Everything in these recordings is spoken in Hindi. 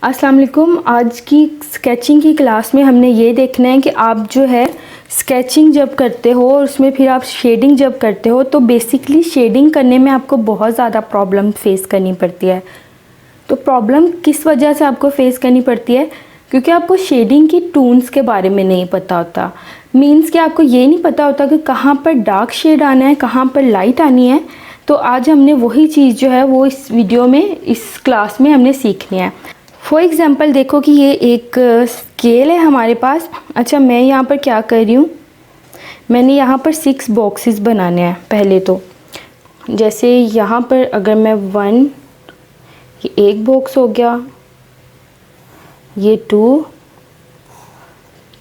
अस्सलाम वालेकुम। आज की स्केचिंग की क्लास में हमने ये देखना है कि आप जो है स्केचिंग जब करते हो और उसमें फिर आप शेडिंग जब करते हो तो बेसिकली शेडिंग करने में आपको बहुत ज़्यादा प्रॉब्लम फेस करनी पड़ती है। तो प्रॉब्लम किस वजह से आपको फेस करनी पड़ती है? क्योंकि आपको शेडिंग की टून्स के बारे में नहीं पता होता। मीन्स कि आपको ये नहीं पता होता कि कहाँ पर डार्क शेड आना है, कहाँ पर लाइट आनी है। तो आज हमने वही चीज़ जो है वो इस वीडियो में, इस क्लास में हमने सीखनी है। फॉर एग्ज़ाम्पल देखो कि ये एक स्केल है हमारे पास। अच्छा, मैं यहाँ पर क्या कर रही हूँ, मैंने यहाँ पर 6 बॉक्सेस बनाने हैं। पहले तो जैसे यहाँ पर अगर मैं 1, ये एक बॉक्स हो गया, ये 2,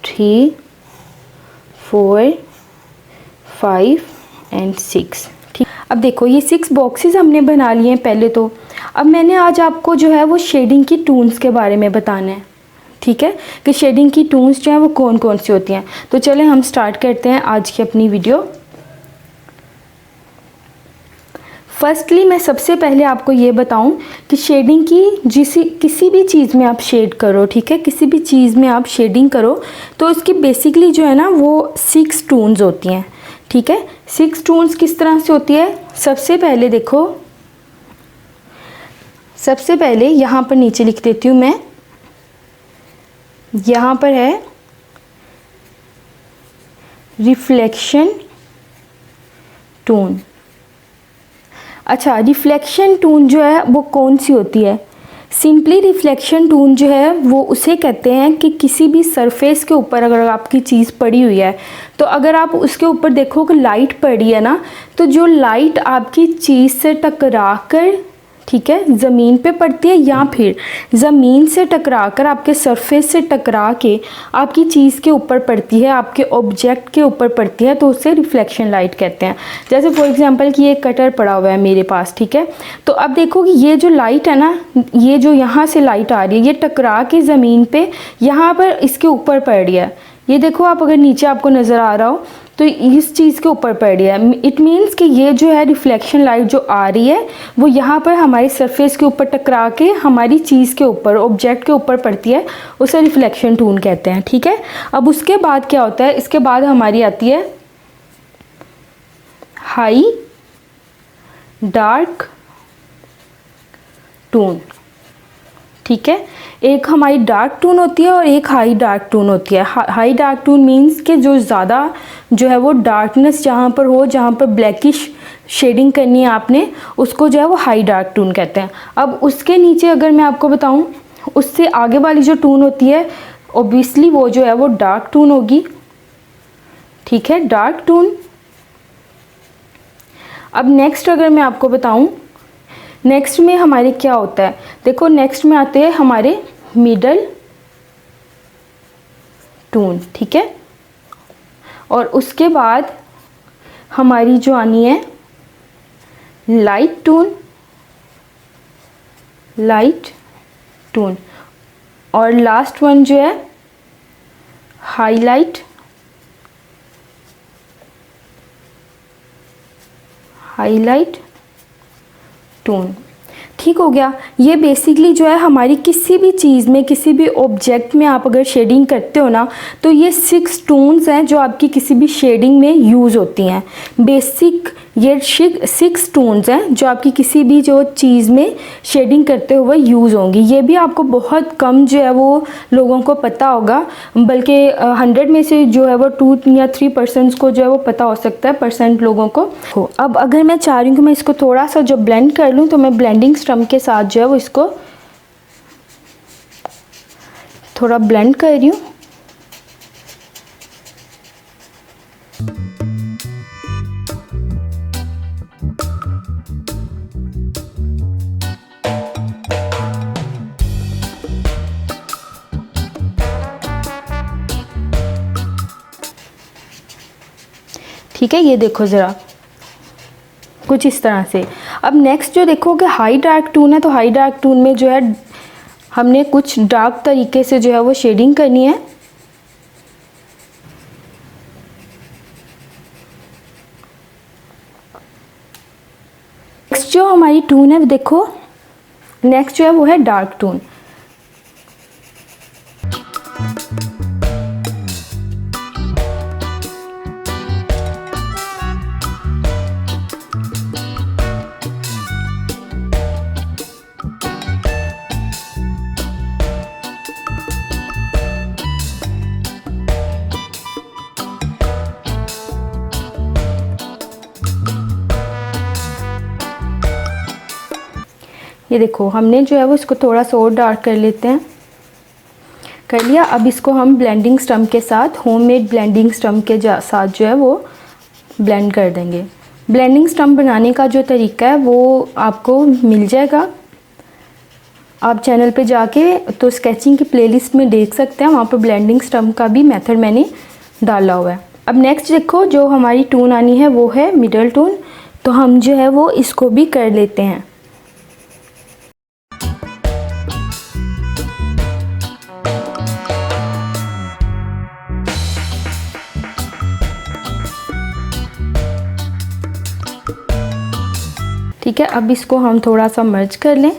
3, 4, 5 एंड 6। ठीक, अब देखो ये 6 बॉक्सेस हमने बना लिए हैं पहले तो। अब मैंने आज आपको जो है वो शेडिंग की टून्स के बारे में बताना है। ठीक है, कि शेडिंग की टून्स जो हैं वो कौन कौन सी होती हैं। तो चलें हम स्टार्ट करते हैं आज की अपनी वीडियो। फर्स्टली मैं सबसे पहले आपको ये बताऊं कि शेडिंग की किसी भी चीज़ में आप शेड करो, ठीक है, किसी भी चीज़ में आप शेडिंग करो तो उसकी बेसिकली जो है ना वो 6 टून्स होती हैं। ठीक है, 6 टून्स किस तरह से होती है? सबसे पहले देखो, सबसे पहले यहाँ पर नीचे लिख देती हूँ मैं। यहाँ पर है रिफ्लेक्शन टून। अच्छा, रिफ्लेक्शन टून जो है वो कौन सी होती है? सिंपली रिफ्लेक्शन टून जो है वो उसे कहते हैं कि किसी भी सरफेस के ऊपर अगर आपकी चीज़ पड़ी हुई है तो अगर आप उसके ऊपर देखो कि लाइट पड़ी है ना, तो जो लाइट आपकी चीज़ से टकरा कर, ठीक है, ज़मीन पे पड़ती है या फिर ज़मीन से टकरा कर आपके सरफेस से टकरा के आपकी चीज़ के ऊपर पड़ती है, आपके ऑब्जेक्ट के ऊपर पड़ती है, तो उसे रिफ्लेक्शन लाइट कहते हैं। जैसे फॉर एग्जांपल कि ये कटर पड़ा हुआ है मेरे पास, ठीक है, तो अब देखो कि ये जो लाइट है ना, ये जो यहाँ से लाइट आ रही है ये टकरा के ज़मीन पे यहाँ पर इसके ऊपर पड़ रही है। ये देखो आप, अगर नीचे आपको नज़र आ रहा हो तो इस चीज़ के ऊपर पड़ रही है। इट मीन्स कि ये जो है रिफ्लेक्शन लाइट जो आ रही है वो यहाँ पर हमारी सरफेस के ऊपर टकरा के हमारी चीज़ के ऊपर, ऑब्जेक्ट के ऊपर पड़ती है, उसे रिफ्लेक्शन टून कहते हैं। ठीक है, अब उसके बाद क्या होता है? इसके बाद हमारी आती है हाई डार्क टून। ठीक है, एक हमारी डार्क टून होती है और एक हाई डार्क टून होती है। हाई डार्क टून मीन्स कि जो ज़्यादा जो है वो डार्कनेस जहाँ पर हो, जहाँ पर ब्लैकिश शेडिंग करनी है आपने, उसको जो है वो हाई डार्क टून कहते हैं। अब उसके नीचे अगर मैं आपको बताऊं, उससे आगे वाली जो टून होती है ओब्वियसली वो जो है वो डार्क टून होगी। ठीक है, डार्क टून। अब नेक्स्ट अगर मैं आपको बताऊं, नेक्स्ट में हमारे क्या होता है, देखो नेक्स्ट में आते हैं हमारे मिडल टून। ठीक है, और उसके बाद हमारी जो आनी है लाइट टून, लाइट टून, और लास्ट वन जो है हाईलाइट, हाईलाइट टून। ठीक हो गया। ये बेसिकली जो है हमारी किसी भी चीज़ में, किसी भी ऑब्जेक्ट में आप अगर शेडिंग करते हो ना, तो ये 6 टून्स हैं जो आपकी किसी भी शेडिंग में यूज़ होती हैं। बेसिक ये 6 टून्स हैं जो आपकी किसी भी जो चीज़ में शेडिंग करते हुए यूज़ होंगी। ये भी आपको बहुत कम जो है वो लोगों को पता होगा, बल्कि 100 में से जो है वो 2 या 3% को जो है वो पता हो सकता है, परसेंट लोगों को हो। अब अगर मैं चाह रही हूँ कि मैं इसको थोड़ा सा जो ब्लेंड कर लूँ, तो मैं ब्लेंडिंग स्ट्रम के साथ जो है वो इसको थोड़ा ब्लेंड कर रही हूँ। ठीक है, ये देखो ज़रा कुछ इस तरह से। अब नेक्स्ट जो देखो कि हाई डार्क टून है, तो हाई डार्क टून में जो है हमने कुछ डार्क तरीके से जो है वो शेडिंग करनी है। नेक्स्ट जो हमारी टून है देखो, नेक्स्ट जो है वो है डार्क टून। ये देखो हमने जो है वो इसको थोड़ा सा और डार्क कर लेते हैं, कर लिया। अब इसको हम ब्लेंडिंग स्टम्प के साथ, होममेड ब्लेंडिंग स्टम्प के साथ जो है वो ब्लेंड कर देंगे। ब्लेंडिंग स्टम्प बनाने का जो तरीका है वो आपको मिल जाएगा, आप चैनल पे जाके तो स्केचिंग की प्लेलिस्ट में देख सकते हैं, वहाँ पर ब्लेंडिंग स्टम्प का भी मेथड मैंने डाला हुआ है। अब नेक्स्ट देखो जो हमारी टून आनी है वो है मिडल टून, तो हम जो है वो इसको भी कर लेते हैं। ठीक है, अब इसको हम थोड़ा सा मर्ज कर लें।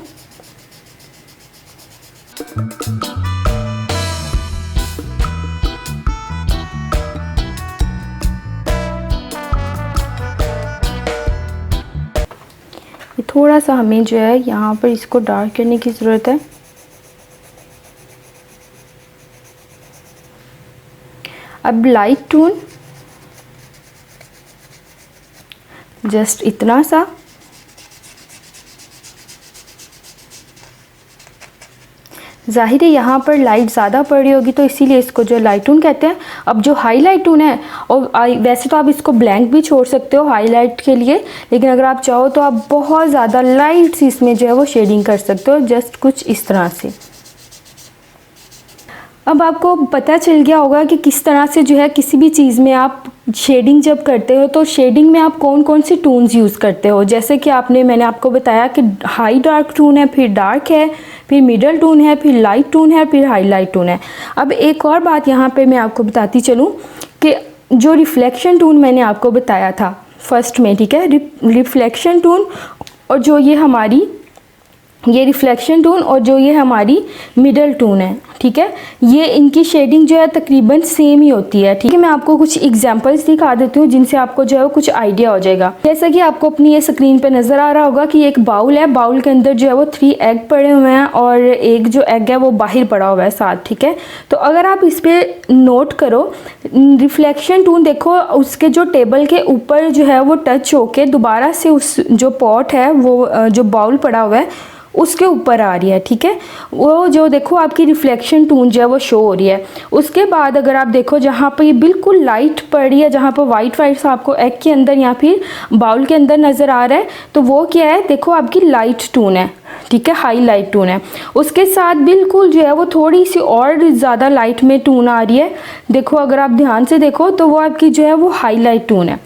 थोड़ा सा हमें जो है यहाँ पर इसको डार्क करने की ज़रूरत है। अब लाइट टून जस्ट इतना सा, ज़ाहिर है यहाँ पर लाइट ज़्यादा पड़ रही होगी तो इसीलिए इसको जो लाइट टून कहते हैं। अब जो हाईलाइट टून है, और वैसे तो आप इसको ब्लैंक भी छोड़ सकते हो हाईलाइट के लिए, लेकिन अगर आप चाहो तो आप बहुत ज़्यादा लाइट सी इसमें जो है वो शेडिंग कर सकते हो, जस्ट कुछ इस तरह से। अब आपको पता चल गया होगा कि किस तरह से जो है किसी भी चीज़ में आप शेडिंग जब करते हो तो शेडिंग में आप कौन कौन सी टून्स यूज़ करते हो। जैसे कि मैंने आपको बताया कि हाई डार्क टून है, फिर डार्क है, फिर मिडल टून है, फिर लाइट टून है, फिर हाईलाइट टून है। अब एक और बात यहाँ पे मैं आपको बताती चलूँ कि जो रिफ्लेक्शन टून मैंने आपको बताया था फर्स्ट में, ठीक है, रिफ्लेक्शन टून और जो ये रिफ्लेक्शन टून और जो ये हमारी मिडल टून है, ठीक है, ये इनकी शेडिंग जो है तकरीबन सेम ही होती है। ठीक है, मैं आपको कुछ एग्जांपल्स दिखा देती हूँ जिनसे आपको जो है कुछ आइडिया हो जाएगा। जैसा कि आपको अपनी ये स्क्रीन पे नज़र आ रहा होगा कि एक बाउल है, बाउल के अंदर जो है वो 3 एग पड़े हुए हैं और एक जो एग है वो बाहर पड़ा हुआ है साथ। ठीक है, तो अगर आप इस पर नोट करो, रिफ्लेक्शन टून देखो उसके जो टेबल के ऊपर जो है वो टच होके दोबारा से उस जो पॉट है वो जो बाउल पड़ा हुआ है उसके ऊपर आ रही है। ठीक है, वो जो देखो आपकी रिफ्लेक्शन टून जो है वो शो हो रही है। उसके बाद अगर आप देखो जहाँ पर ये बिल्कुल लाइट पड़ रही है, जहाँ पर वाइट वाइट आपको एग के अंदर या फिर बाउल के अंदर नज़र आ रहा है, तो वो क्या है, देखो आपकी लाइट टून है। ठीक है, हाई लाइट टून है। उसके साथ बिल्कुल जो है वो थोड़ी सी और ज़्यादा लाइट में टून आ रही है, देखो अगर आप ध्यान से देखो तो वो आपकी जो है वो हाई लाइट टून है।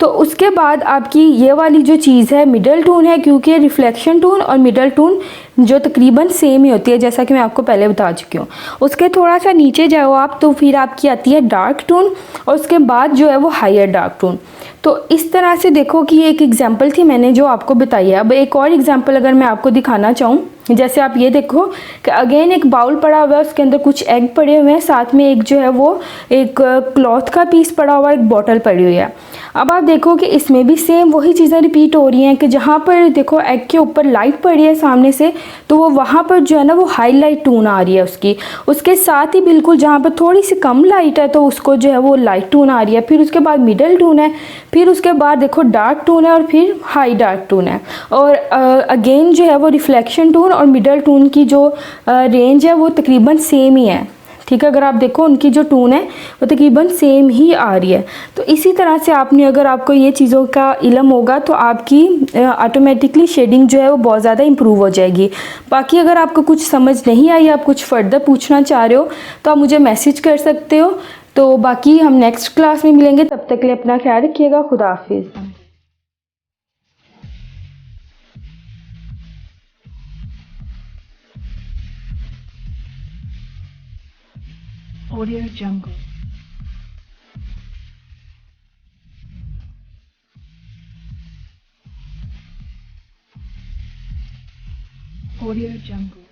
तो उसके बाद आपकी ये वाली जो चीज़ है मिडल टून है, क्योंकि रिफ्लेक्शन टून और मिडल टून जो तकरीबन सेम ही होती है, जैसा कि मैं आपको पहले बता चुकी हूँ। उसके थोड़ा सा नीचे जाओ आप तो फिर आपकी आती है डार्क टून और उसके बाद जो है वो हायर डार्क टून। तो इस तरह से देखो कि ये एक एग्जांपल थी मैंने जो आपको बताई है। अब एक और एग्जांपल अगर मैं आपको दिखाना चाहूँ, जैसे आप ये देखो कि अगेन एक बाउल पड़ा हुआ है, उसके अंदर कुछ एग पड़े हुए हैं, साथ में एक जो है वो एक क्लॉथ का पीस पड़ा हुआ है, एक बॉटल पड़ी हुई है। अब आप देखो कि इसमें भी सेम वही चीज़ें रिपीट हो रही हैं कि जहाँ पर देखो एग के ऊपर लाइट पड़ी है सामने से, तो वो वहाँ पर जो है ना वो हाईलाइट टून आ रही है उसकी। उसके साथ ही बिल्कुल जहाँ पर थोड़ी सी कम लाइट है तो उसको जो है वो लाइट टून आ रही है। फिर उसके बाद मिडल टून है, फिर उसके बाद देखो डार्क टून है और फिर हाई डार्क टून है। और अगेन जो है वो रिफ्लेक्शन टून और मिडल टून की जो रेंज है वो तकरीबन सेम ही है। ठीक है, अगर आप देखो उनकी जो टून है वो तकरीबन सेम ही आ रही है। तो इसी तरह से आपने अगर आपको ये चीज़ों का इल्म होगा तो आपकी ऑटोमेटिकली शेडिंग जो है वो बहुत ज़्यादा इम्प्रूव हो जाएगी। बाकी अगर आपको कुछ समझ नहीं आई, आप कुछ फर्दर पूछना चाह रहे हो तो आप मुझे मैसेज कर सकते हो। तो बाकी हम नेक्स्ट क्लास में मिलेंगे, तब तक के लिए अपना ख्याल रखिएगा। खुदा हाफिज़। Audio Jungle. Audio Jungle.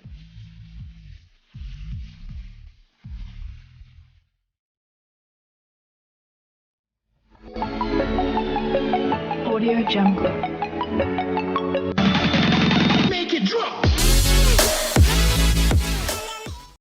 Audio Jungle.